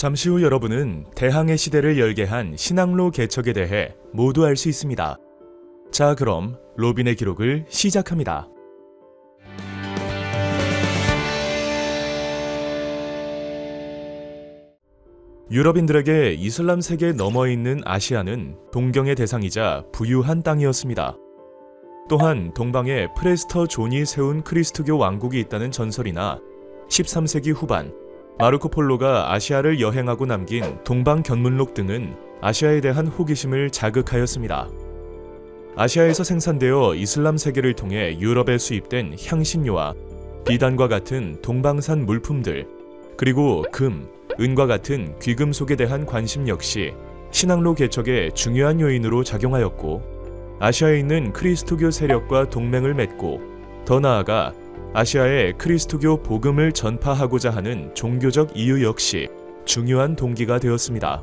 잠시 후 여러분은 대항해 시대를 열게 한 신항로 개척에 대해 모두 알 수 있습니다. 자, 그럼 로빈의 기록을 시작합니다. 유럽인들에게 이슬람 세계에 넘어 있는 아시아는 동경의 대상이자 부유한 땅이었습니다. 또한 동방에 프레스터 존이 세운 크리스트교 왕국이 있다는 전설이나 13세기 후반 마르코 폴로가 아시아를 여행하고 남긴 동방 견문록 등은 아시아에 대한 호기심을 자극하였습니다. 아시아에서 생산되어 이슬람 세계를 통해 유럽에 수입된 향신료와 비단과 같은 동방산 물품들, 그리고 금, 은과 같은 귀금속에 대한 관심 역시 신항로 개척의 중요한 요인으로 작용하였고, 아시아에 있는 크리스토교 세력과 동맹을 맺고 더 나아가 아시아에 크리스토교 복음을 전파하고자 하는 종교적 이유 역시 중요한 동기가 되었습니다.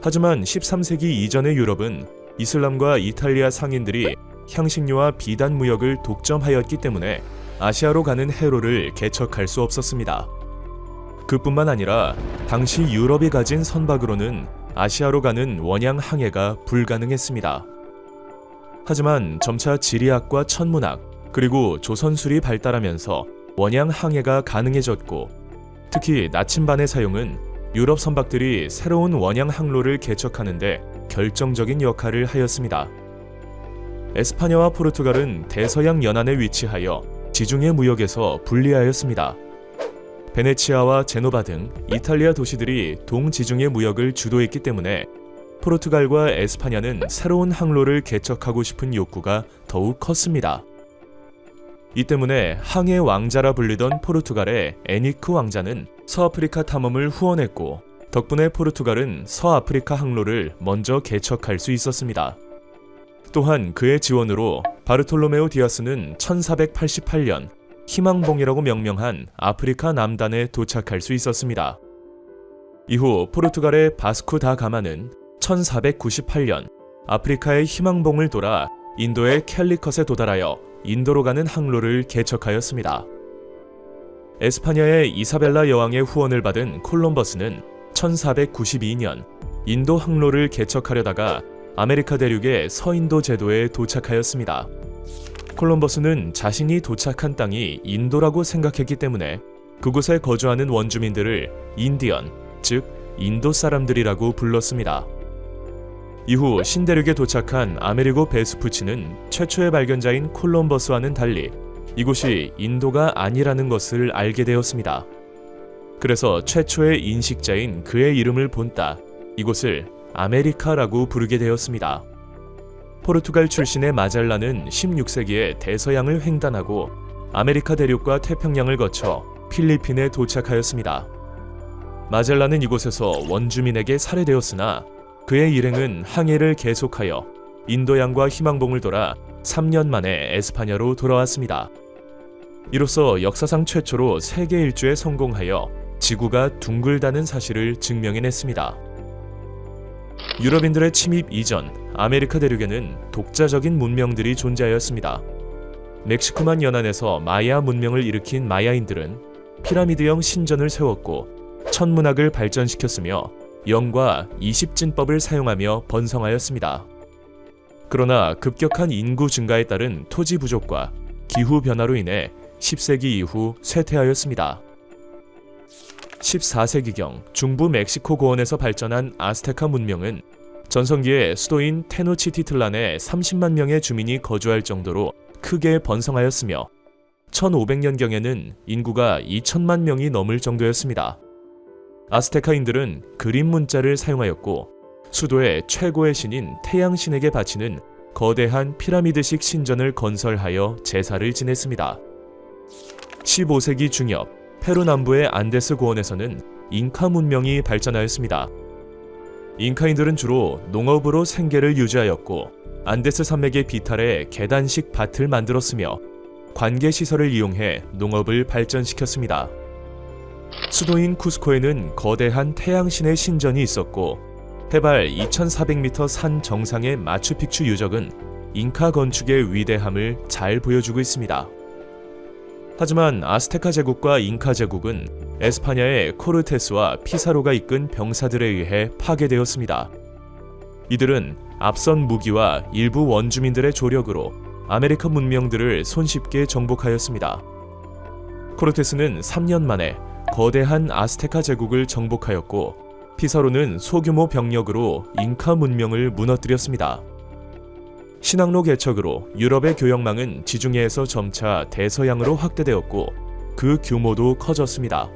하지만 13세기 이전의 유럽은 이슬람과 이탈리아 상인들이 향신료와 비단 무역을 독점하였기 때문에 아시아로 가는 해로를 개척할 수 없었습니다. 그뿐만 아니라 당시 유럽이 가진 선박으로는 아시아로 가는 원양 항해가 불가능했습니다. 하지만 점차 지리학과 천문학, 그리고 조선술이 발달하면서 원양 항해가 가능해졌고, 특히 나침반의 사용은 유럽 선박들이 새로운 원양 항로를 개척하는데 결정적인 역할을 하였습니다. 에스파냐와 포르투갈은 대서양 연안에 위치하여 지중해 무역에서 불리하였습니다. 베네치아와 제노바 등 이탈리아 도시들이 동지중해 무역을 주도했기 때문에 포르투갈과 에스파냐는 새로운 항로를 개척하고 싶은 욕구가 더욱 컸습니다. 이 때문에 항해 왕자라 불리던 포르투갈의 에니크 왕자는 서아프리카 탐험을 후원했고, 덕분에 포르투갈은 서아프리카 항로를 먼저 개척할 수 있었습니다. 또한 그의 지원으로 바르톨로메오 디아스는 1488년 희망봉이라고 명명한 아프리카 남단에 도착할 수 있었습니다. 이후 포르투갈의 바스쿠 다 가마는 1498년 아프리카의 희망봉을 돌아 인도의 캘리컷에 도달하여 인도로 가는 항로를 개척하였습니다. 에스파냐의 이사벨라 여왕의 후원을 받은 콜럼버스는 1492년 인도 항로를 개척하려다가 아메리카 대륙의 서인도 제도에 도착하였습니다. 콜럼버스는 자신이 도착한 땅이 인도라고 생각했기 때문에 그곳에 거주하는 원주민들을 인디언, 즉 인도 사람들이라고 불렀습니다. 이후 신대륙에 도착한 아메리고 베스푸치는 최초의 발견자인 콜럼버스와는 달리 이곳이 인도가 아니라는 것을 알게 되었습니다. 그래서 최초의 인식자인 그의 이름을 본따 이곳을 아메리카라고 부르게 되었습니다. 포르투갈 출신의 마젤란은 16세기에 대서양을 횡단하고 아메리카 대륙과 태평양을 거쳐 필리핀에 도착하였습니다. 마젤란은 이곳에서 원주민에게 살해되었으나 그의 일행은 항해를 계속하여 인도양과 희망봉을 돌아 3년 만에 에스파냐로 돌아왔습니다. 이로써 역사상 최초로 세계 일주에 성공하여 지구가 둥글다는 사실을 증명해냈습니다. 유럽인들의 침입 이전 아메리카 대륙에는 독자적인 문명들이 존재하였습니다. 멕시코만 연안에서 마야 문명을 일으킨 마야인들은 피라미드형 신전을 세웠고 천문학을 발전시켰으며 영과 이십진법을 사용하며 번성하였습니다. 그러나 급격한 인구 증가에 따른 토지 부족과 기후 변화로 인해 10세기 이후 쇠퇴하였습니다. 14세기경 중부 멕시코 고원에서 발전한 아스테카 문명은 전성기에 수도인 테노치티틀란에 30만 명의 주민이 거주할 정도로 크게 번성하였으며 1500년경에는 인구가 2천만 명이 넘을 정도였습니다. 아스테카인들은 그림 문자를 사용하였고 수도의 최고의 신인 태양신에게 바치는 거대한 피라미드식 신전을 건설하여 제사를 지냈습니다. 15세기 중엽 페루 남부의 안데스 고원에서는 잉카 문명이 발전하였습니다. 잉카인들은 주로 농업으로 생계를 유지하였고 안데스 산맥의 비탈에 계단식 밭을 만들었으며 관계시설을 이용해 농업을 발전시켰습니다. 수도인 쿠스코에는 거대한 태양신의 신전이 있었고 해발 2400m 산 정상의 마추픽추 유적은 잉카 건축의 위대함을 잘 보여주고 있습니다. 하지만 아스테카 제국과 잉카 제국은 에스파냐의 코르테스와 피사로가 이끈 병사들에 의해 파괴되었습니다. 이들은 앞선 무기와 일부 원주민들의 조력으로 아메리카 문명들을 손쉽게 정복하였습니다. 코르테스는 3년 만에 거대한 아스테카 제국을 정복하였고, 피사로는 소규모 병력으로 잉카 문명을 무너뜨렸습니다. 신항로 개척으로 유럽의 교역망은 지중해에서 점차 대서양으로 확대되었고, 그 규모도 커졌습니다.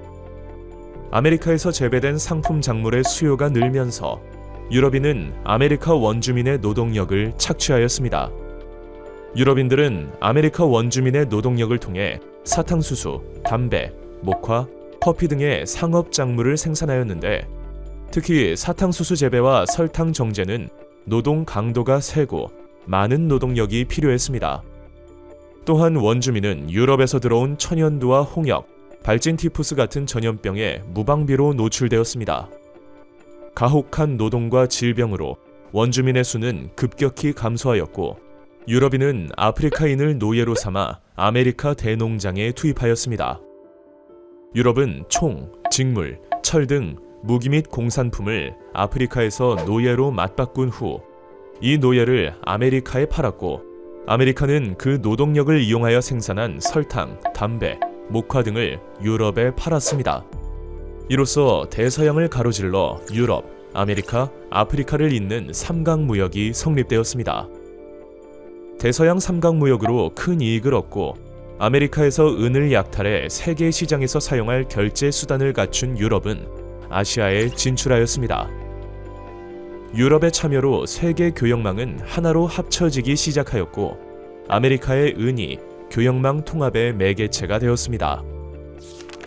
아메리카에서 재배된 상품 작물의 수요가 늘면서 유럽인은 아메리카 원주민의 노동력을 착취하였습니다. 유럽인들은 아메리카 원주민의 노동력을 통해 사탕수수, 담배, 목화, 커피 등의 상업 작물을 생산하였는데, 특히 사탕수수 재배와 설탕 정제는 노동 강도가 세고 많은 노동력이 필요했습니다. 또한 원주민은 유럽에서 들어온 천연두와 홍역, 발진 티푸스 같은 전염병에 무방비로 노출되었습니다. 가혹한 노동과 질병으로 원주민의 수는 급격히 감소하였고, 유럽인은 아프리카인을 노예로 삼아 아메리카 대농장에 투입하였습니다. 유럽은 총, 직물, 철 등 무기 및 공산품을 아프리카에서 노예로 맞바꾼 후 이 노예를 아메리카에 팔았고, 아메리카는 그 노동력을 이용하여 생산한 설탕, 담배, 목화 등을 유럽에 팔았습니다. 이로써 대서양을 가로질러 유럽, 아메리카, 아프리카를 잇는 삼각무역이 성립되었습니다. 대서양 삼각무역으로 큰 이익을 얻고, 아메리카에서 은을 약탈해 세계 시장에서 사용할 결제 수단을 갖춘 유럽은 아시아에 진출하였습니다. 유럽의 참여로 세계 교역망은 하나로 합쳐지기 시작하였고, 아메리카의 은이 교역망 통합의 매개체가 되었습니다.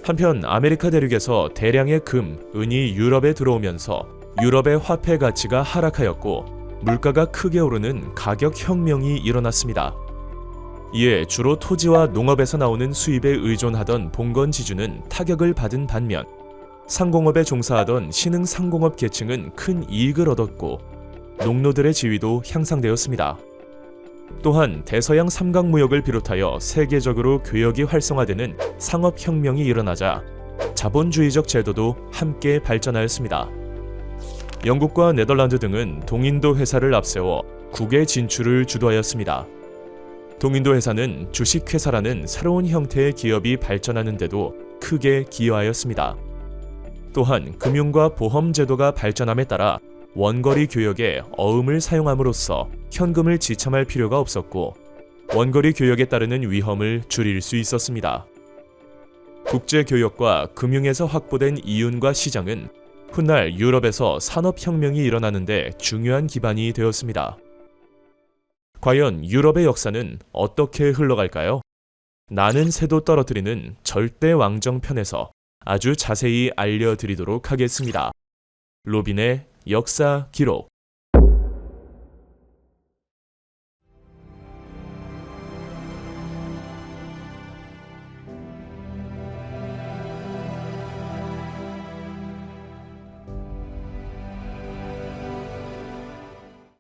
한편 아메리카 대륙에서 대량의 금, 은이 유럽에 들어오면서 유럽의 화폐 가치가 하락하였고, 물가가 크게 오르는 가격 혁명이 일어났습니다. 이에 주로 토지와 농업에서 나오는 수입에 의존하던 봉건 지주는 타격을 받은 반면, 상공업에 종사하던 신흥 상공업 계층은 큰 이익을 얻었고, 농노들의 지위도 향상되었습니다. 또한 대서양 삼각무역을 비롯하여 세계적으로 교역이 활성화되는 상업혁명이 일어나자 자본주의적 제도도 함께 발전하였습니다. 영국과 네덜란드 등은 동인도 회사를 앞세워 국외 진출을 주도하였습니다. 동인도 회사는 주식회사라는 새로운 형태의 기업이 발전하는 데도 크게 기여하였습니다. 또한 금융과 보험 제도가 발전함에 따라 원거리 교역에 어음을 사용함으로써 현금을 지참할 필요가 없었고, 원거리 교역에 따르는 위험을 줄일 수 있었습니다. 국제 교역과 금융에서 확보된 이윤과 시장은 훗날 유럽에서 산업혁명이 일어나는데 중요한 기반이 되었습니다. 과연 유럽의 역사는 어떻게 흘러갈까요? 나는 새도 떨어뜨리는 절대 왕정 편에서 아주 자세히 알려드리도록 하겠습니다. 로빈의 역사 기록.